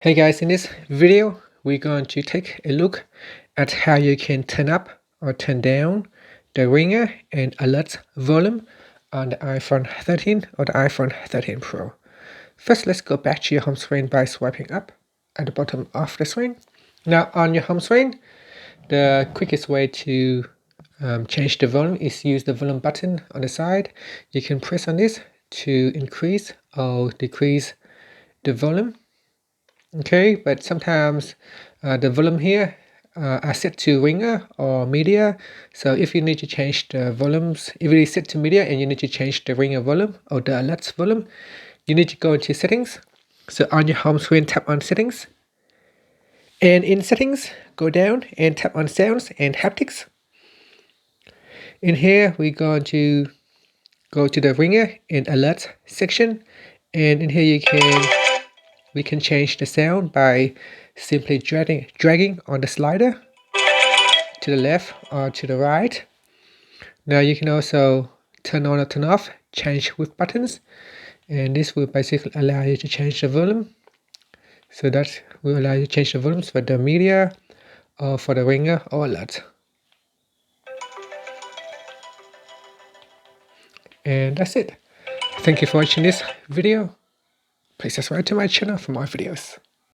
Hey guys, in this video, we're going to take a look at how you can turn up or turn down the ringer and alert volume on the iPhone 13 or the iPhone 13 Pro. First, let's go back to your home screen by swiping up at the bottom of the screen. Now, on your home screen, the quickest way to change the volume is use the volume button on the side. You can press on this to increase or decrease the volume. Okay, but sometimes the volume here are set to ringer or media. So if you need to change the volumes, if it is set to media and you need to change the ringer volume or the alerts volume, you need to go into settings. So on your home screen, tap on settings. And in settings, go down and tap on sounds and haptics. In here, we're going to go to the ringer and alert section. And in here we can change the sound by simply dragging on the slider to the left or to the right. Now you can also turn on or turn off, change with buttons, and this will basically allow you to change the volume. So that will allow you to change the volumes for the media or for the ringer or alert. And that's it. Thank you for watching this video. Please subscribe to my channel for more videos.